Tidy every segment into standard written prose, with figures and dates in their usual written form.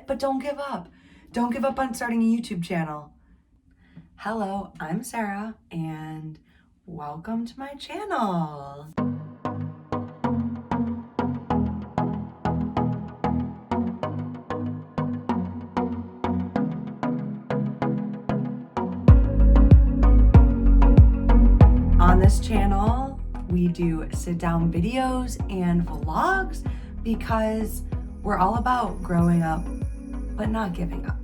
But don't give up. Don't give up on starting a YouTube channel. Hello, I'm Sarah, and welcome to my channel. On this channel, we do sit-down videos and vlogs because we're all about growing up, but not giving up.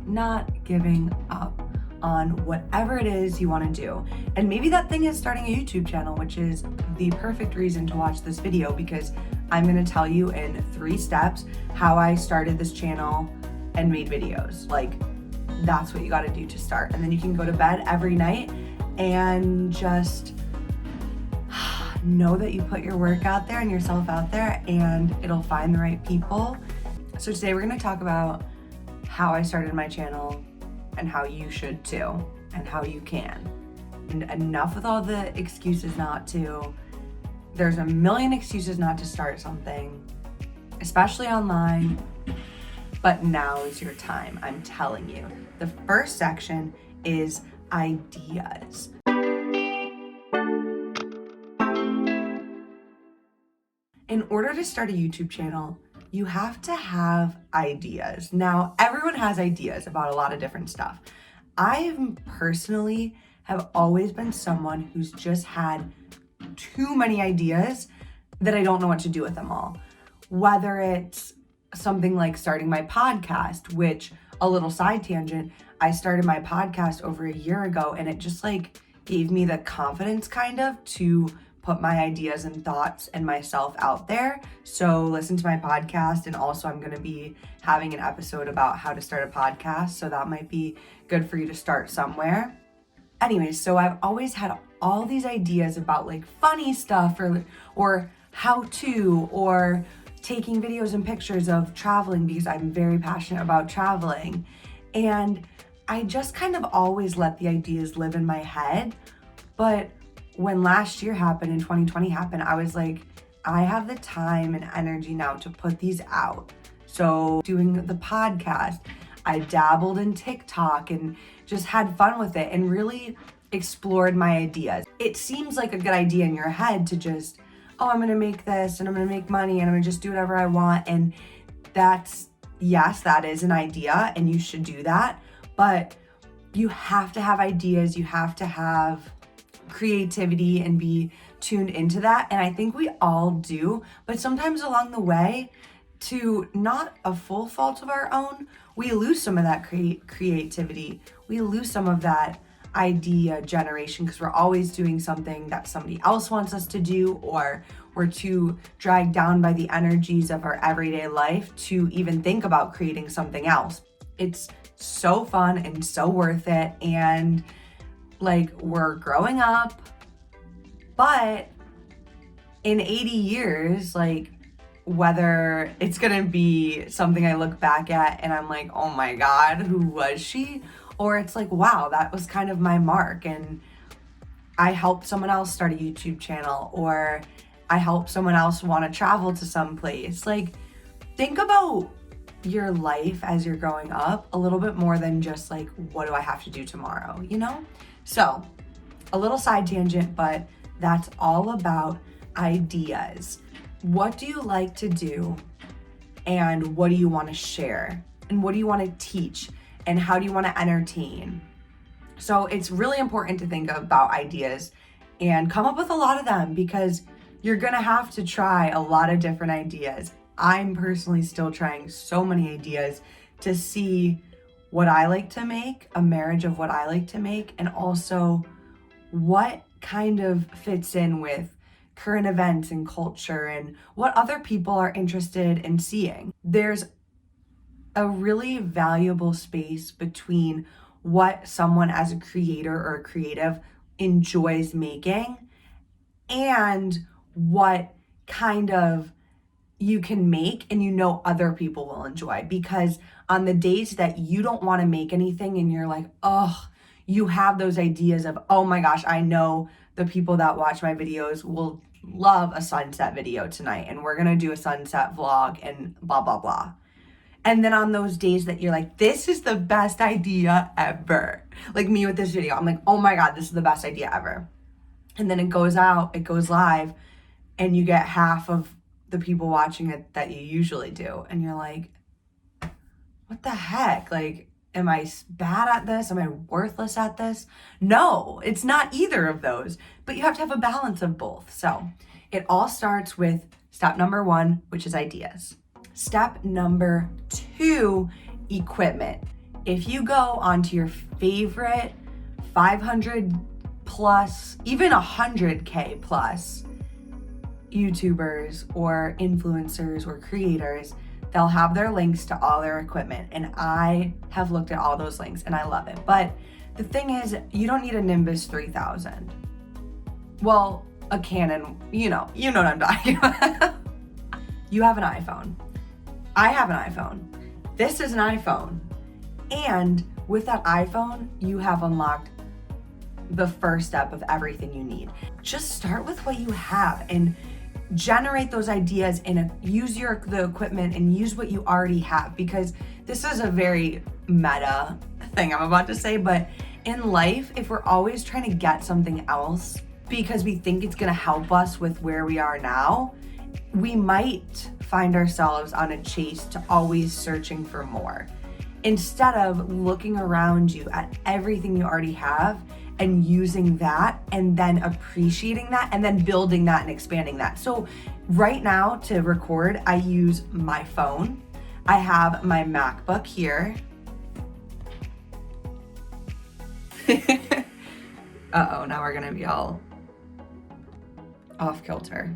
Not giving up on whatever it is you want to do. And maybe that thing is starting a YouTube channel, which is the perfect reason to watch this video, because I'm going to tell you in 3 steps how I started this channel and made videos. Like, that's what you got to do to start. And then you can go to bed every night and just know that you put your work out there and yourself out there, and it'll find the right people. So today we're going to talk about how I started my channel and how you should too, and how you can. And enough with all the excuses not to. There's a million excuses not to start something, especially online, but now is your time. I'm telling you. The first section is ideas. In order to start a YouTube channel, you have to have ideas. Now, everyone has ideas about a lot of different stuff. I personally have always been someone who's just had too many ideas that I don't know what to do with them all. Whether it's something like starting my podcast, which, a little side tangent, I started my podcast over a year ago, and it just gave me the confidence kind of to put my ideas and thoughts and myself out there. So listen to my podcast, and also I'm going to be having an episode about how to start a podcast, so that might be good for you to start somewhere. Anyways, so I've always had all these ideas about funny stuff or how to, or taking videos and pictures of traveling, because I'm very passionate about traveling. And I just kind of always let the ideas live in my head. But when last year happened and 2020 happened, I was like, I have the time and energy now to put these out. So doing the podcast, I dabbled in TikTok and just had fun with it and really explored my ideas. It seems like a good idea in your head to just, I'm gonna make this and I'm gonna make money and I'm gonna just do whatever I want. And yes, that is an idea and you should do that. But you have to have ideas, you have to have creativity and be tuned into that. And I think we all do, but sometimes along the way, to not a full fault of our own, we lose some of that creativity. We lose some of that idea generation because we're always doing something that somebody else wants us to do, or we're too dragged down by the energies of our everyday life to even think about creating something else. It's so fun and so worth it. And we're growing up, but in 80 years, whether it's gonna be something I look back at and I'm like, oh my God, who was she? Or it's like, wow, that was kind of my mark, and I helped someone else start a YouTube channel, or I helped someone else want to travel to some place. Think about your life as you're growing up a little bit more than just what do I have to do tomorrow, you know? So, a little side tangent, but that's all about ideas. What do you like to do? And what do you want to share? And what do you want to teach? And how do you want to entertain? So it's really important to think about ideas and come up with a lot of them, because you're going to have to try a lot of different ideas. I'm personally still trying so many ideas to see what I like to make, a marriage of what I like to make, and also what kind of fits in with current events and culture and what other people are interested in seeing. There's a really valuable space between what someone as a creator or a creative enjoys making and what kind of you can make and other people will enjoy. Because on the days that you don't want to make anything and you're like, you have those ideas of, oh my gosh, I know the people that watch my videos will love a sunset video tonight and we're gonna do a sunset vlog and blah, blah, blah. And then on those days that you're like, this is the best idea ever. Like me with this video, I'm like, oh my God, this is the best idea ever. And then it goes out, it goes live, and you get half of the people watching it that you usually do. And you're like, what the heck? Like, am I bad at this? Am I worthless at this? No, it's not either of those, but you have to have a balance of both. So it all starts with step number 1, which is ideas. Step number 2, equipment. If you go onto your favorite 500 plus, even 100K plus YouTubers or influencers or creators, they'll have their links to all their equipment. And I have looked at all those links and I love it. But the thing is, you don't need a Nimbus 3000. Well, a Canon, you know what I'm talking about. You have an iPhone. I have an iPhone. This is an iPhone. And with that iPhone, you have unlocked the first step of everything you need. Just start with what you have and generate those ideas and use the equipment and use what you already have, because this is a very meta thing I'm about to say, but in life, if we're always trying to get something else because we think it's gonna help us with where we are now, we might find ourselves on a chase to always searching for more, instead of looking around you at everything you already have and using that and then appreciating that and then building that and expanding that. So right now to record, I use my phone. I have my MacBook here. Uh-oh, now we're gonna be all off kilter.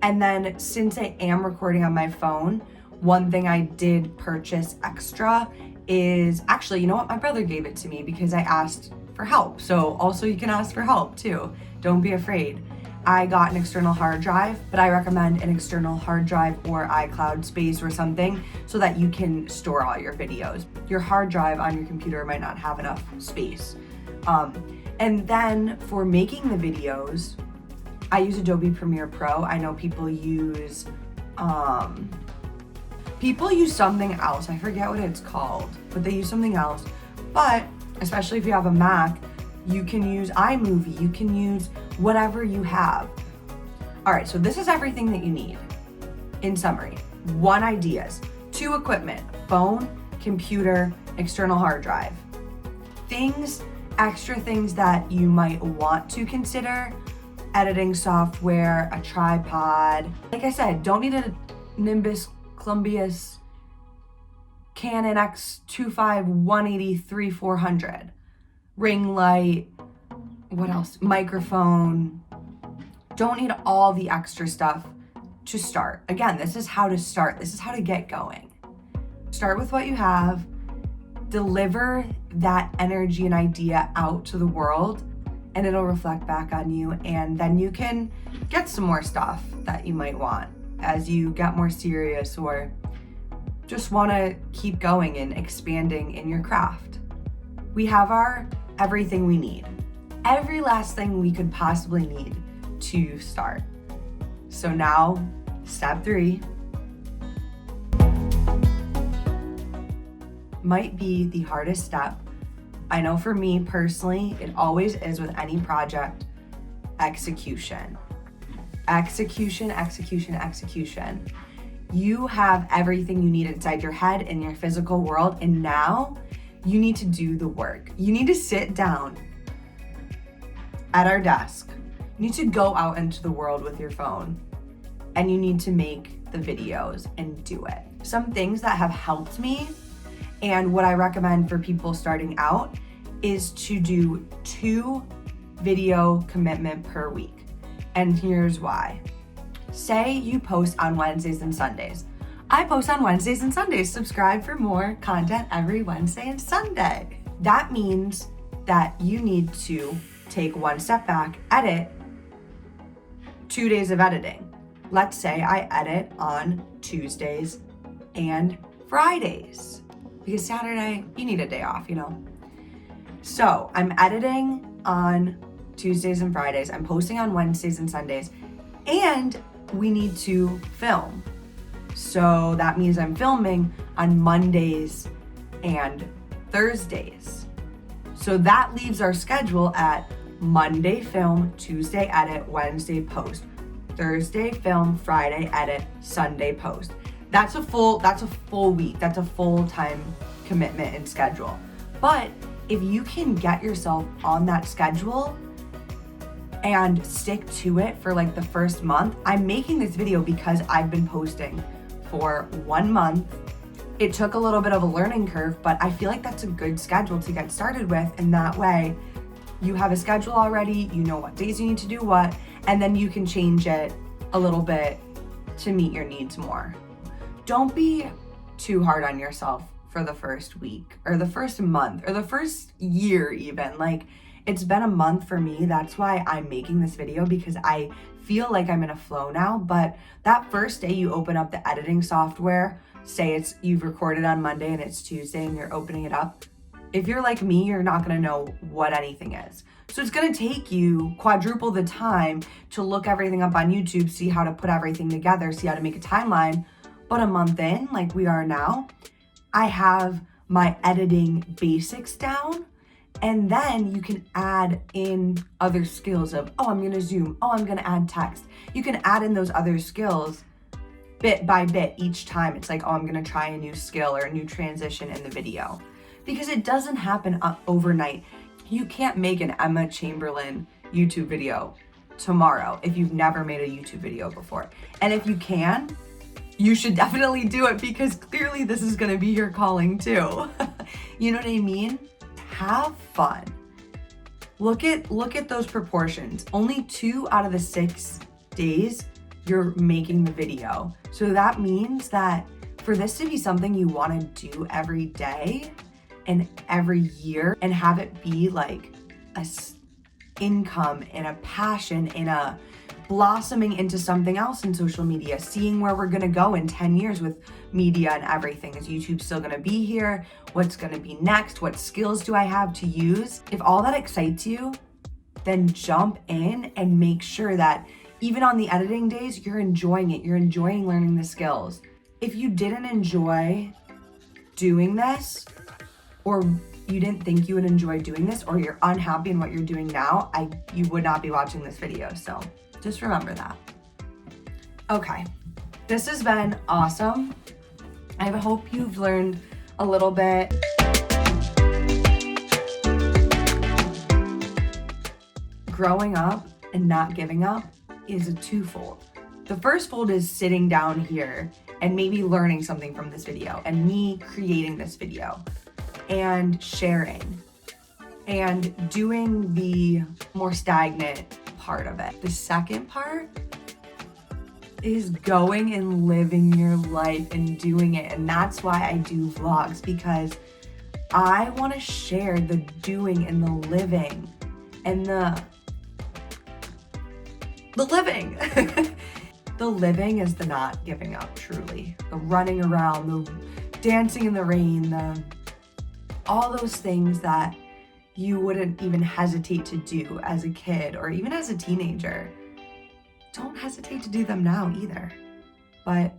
And then since I am recording on my phone, one thing I did purchase extra is, actually, you know what? My brother gave it to me because I asked for help. So also you can ask for help too. Don't be afraid. I got an external hard drive, but I recommend an external hard drive or iCloud space or something so that you can store all your videos. Your hard drive on your computer might not have enough space. And then for making the videos, I use Adobe Premiere Pro. I know people use something else. I forget what it's called, but they use something else. But especially if you have a Mac, you can use iMovie, you can use whatever you have. All right, so this is everything that you need. In summary, 1, ideas, 2, equipment, phone, computer, external hard drive. Extra things that you might want to consider: editing software, a tripod. Like I said, don't need a Nimbus, Columbius, Canon X25 180 400, ring light, what else? Microphone. Don't need all the extra stuff to start. Again, this is how to start. This is how to get going. Start with what you have, deliver that energy and idea out to the world, and it'll reflect back on you. And then you can get some more stuff that you might want as you get more serious or just want to keep going and expanding in your craft. We have our everything we need. Every last thing we could possibly need to start. So now, step 3 might be the hardest step. I know for me personally, it always is with any project: execution. Execution, execution, execution. You have everything you need inside your head in your physical world, and now you need to do the work. You need to sit down at our desk. You need to go out into the world with your phone, and you need to make the videos and do it. Some things that have helped me, and what I recommend for people starting out, is to do 2 video commitment per week. And here's why. Say you post on Wednesdays and Sundays. I post on Wednesdays and Sundays. Subscribe for more content every Wednesday and Sunday. That means that you need to take 1 step back, edit 2 days of editing. Let's say I edit on Tuesdays and Fridays, because Saturday, you need a day off, you know? So I'm editing on Tuesdays and Fridays. I'm posting on Wednesdays and Sundays, and we need to film. So that means I'm filming on Mondays and Thursdays. So that leaves our schedule at Monday film, Tuesday edit, Wednesday post, Thursday film, Friday edit, Sunday post. That's a full week. That's a full-time commitment and schedule. But if you can get yourself on that schedule and stick to it for like the first month, I'm making this video because I've been posting for 1 month. It took a little bit of a learning curve, but I feel like that's a good schedule to get started with. And that way you have a schedule already, you know what days you need to do what, and then you can change it a little bit to meet your needs more. Don't be too hard on yourself for the first week or the first month or the first year even. Like, it's been a month for me. That's why I'm making this video, because I feel like I'm in a flow now. But that first day you open up the editing software, say you've recorded on Monday and it's Tuesday and you're opening it up. If you're like me, you're not gonna know what anything is. So it's gonna take you quadruple the time to look everything up on YouTube, see how to put everything together, see how to make a timeline. But a month in, like we are now, I have my editing basics down. And then you can add in other skills of, oh, I'm gonna zoom, oh, I'm gonna add text. You can add in those other skills bit by bit each time. It's like, oh, I'm gonna try a new skill or a new transition in the video. Because it doesn't happen overnight. You can't make an Emma Chamberlain YouTube video tomorrow if you've never made a YouTube video before. And if you can, you should definitely do it, because clearly this is gonna be your calling too. You know what I mean? Have fun. Look at those proportions. Only 2 out of the 6 days you're making the video. So that means that for this to be something you want to do every day and every year, and have it be like a income and a passion and a blossoming into something else in social media, seeing where we're gonna go in 10 years with media and everything. Is YouTube still gonna be here? What's gonna be next? What skills do I have to use? If all that excites you, then jump in and make sure that even on the editing days, you're enjoying it. You're enjoying learning the skills. If you didn't enjoy doing this, or you didn't think you would enjoy doing this, or you're unhappy in what you're doing now, you would not be watching this video. So just remember that. Okay, this has been awesome. I hope you've learned a little bit. Growing up and not giving up is a twofold. The first fold is sitting down here and maybe learning something from this video, and me creating this video and sharing and doing the more stagnant part of it. The second part is going and living your life and doing it. And that's why I do vlogs, because I want to share the doing and the living and the living. The living is the not giving up, truly. The running around, the dancing in the rain, all those things that you wouldn't even hesitate to do as a kid or even as a teenager. Don't hesitate to do them now either, but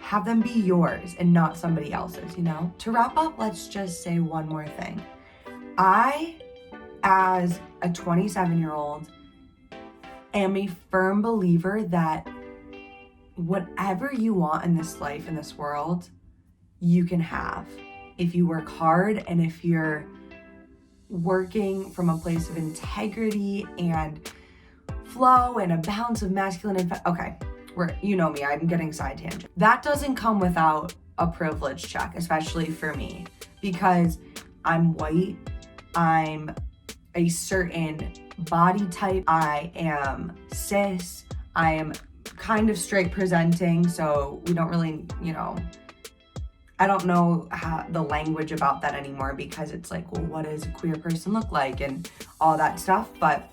have them be yours and not somebody else's, you know? To wrap up, let's just say one more thing. I, as a 27-year-old, am a firm believer that whatever you want in this life, in this world, you can have. If you work hard and if you're working from a place of integrity and flow and a balance of masculine and okay, you know me, I'm getting side tangent. That doesn't come without a privilege check, especially for me, because I'm white, I'm a certain body type, I am cis, I am kind of straight presenting, so we don't really, I don't know the language about that anymore, because it's like, well, what does a queer person look like and all that stuff, but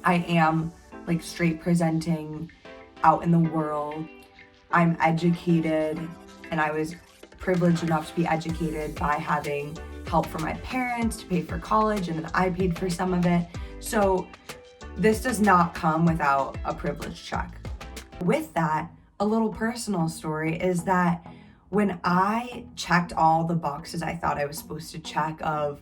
I am like straight presenting out in the world. I'm educated, and I was privileged enough to be educated by having help from my parents to pay for college, and then I paid for some of it. So this does not come without a privilege check. With that, a little personal story is that when I checked all the boxes I thought I was supposed to check of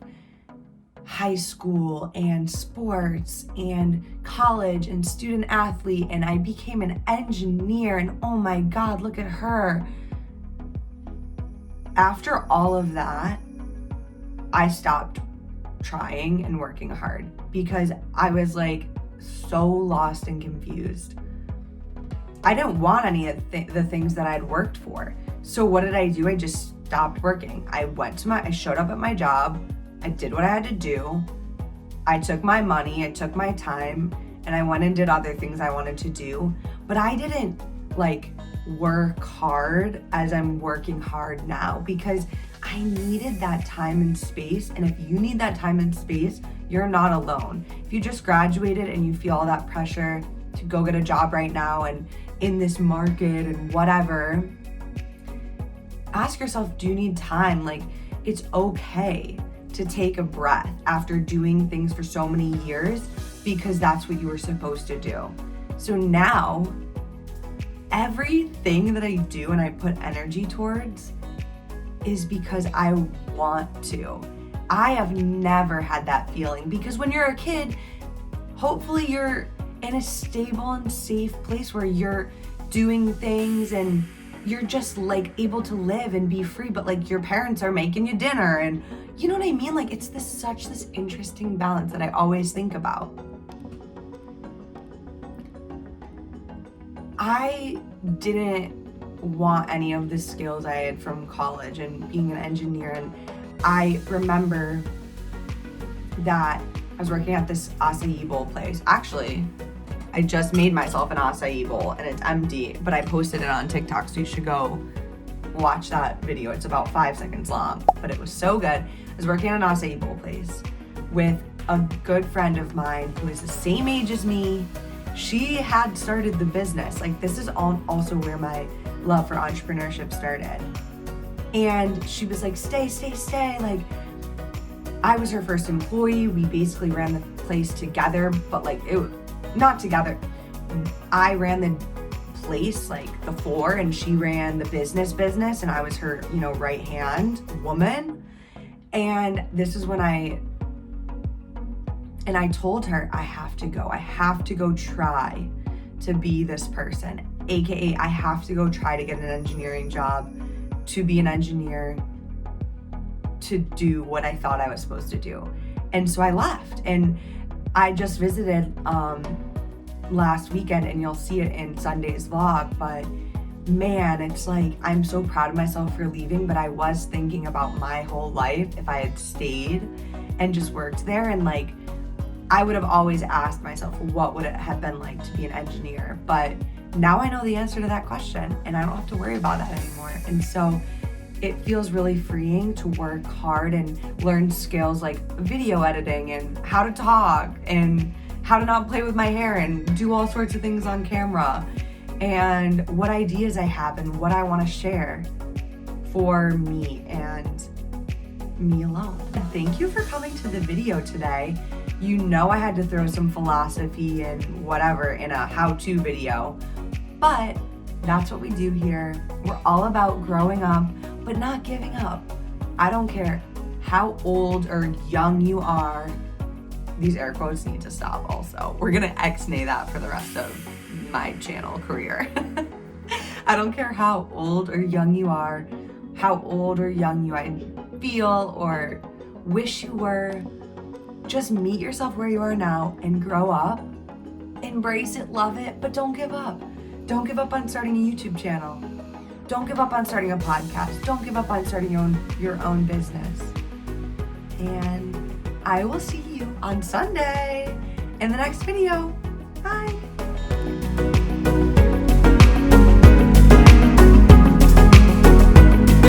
high school and sports and college and student athlete, and I became an engineer, and oh my God, look at her. After all of that, I stopped trying and working hard because I was like so lost and confused. I didn't want any of the things that I'd worked for. So what did I do? I just stopped working. I showed up at my job. I did what I had to do. I took my money, I took my time, and I went and did other things I wanted to do. But I didn't like work hard as I'm working hard now because I needed that time and space. And if you need that time and space, you're not alone. If you just graduated and you feel all that pressure to go get a job right now and in this market and whatever, ask yourself, do you need time? Like, it's okay to take a breath after doing things for so many years because that's what you were supposed to do. So now, everything that I do and I put energy towards is because I want to. I have never had that feeling because when you're a kid, hopefully you're in a stable and safe place where you're doing things and you're just like able to live and be free, but like your parents are making you dinner and you know what I mean? Like it's such this interesting balance that I always think about. I didn't want any of the skills I had from college and being an engineer, and I remember that I was working at this acai bowl place. Actually, I just made myself an acai bowl and it's empty, but I posted it on TikTok, so you should go watch that video. It's about 5 seconds long, but it was so good. I was working at an acai bowl place with a good friend of mine who is the same age as me. She had started the business. Like this is also where my love for entrepreneurship started. And she was like, stay. Like I was her first employee. We basically ran the place together, but like not together. I ran the place, like the floor, and she ran the business, and I was her, right hand woman. And this is when I told her, I have to go try to be this person, AKA I have to go try to get an engineering job, to be an engineer, to do what I thought I was supposed to do. And so I left, and I just visited last weekend, and you'll see it in Sunday's vlog, but man, it's like I'm so proud of myself for leaving, but I was thinking about my whole life if I had stayed and just worked there, and like I would have always asked myself, what would it have been like to be an engineer? But now I know the answer to that question, and I don't have to worry about that anymore. And so it feels really freeing to work hard and learn skills like video editing and how to talk and how to not play with my hair and do all sorts of things on camera, and what ideas I have and what I want to share for me and me alone. Thank you for coming to the video today. You know I had to throw some philosophy and whatever in a how-to video, but that's what we do here. We're all about growing up, but not giving up. I don't care how old or young you are. These air quotes need to stop also. We're gonna X-nay that for the rest of my channel career. I don't care how old or young you are, how old or young you feel or wish you were. Just meet yourself where you are now and grow up. Embrace it, love it, but don't give up. Don't give up on starting a YouTube channel. Don't give up on starting a podcast. Don't give up on starting your own business. And I will see you on Sunday in the next video. Bye.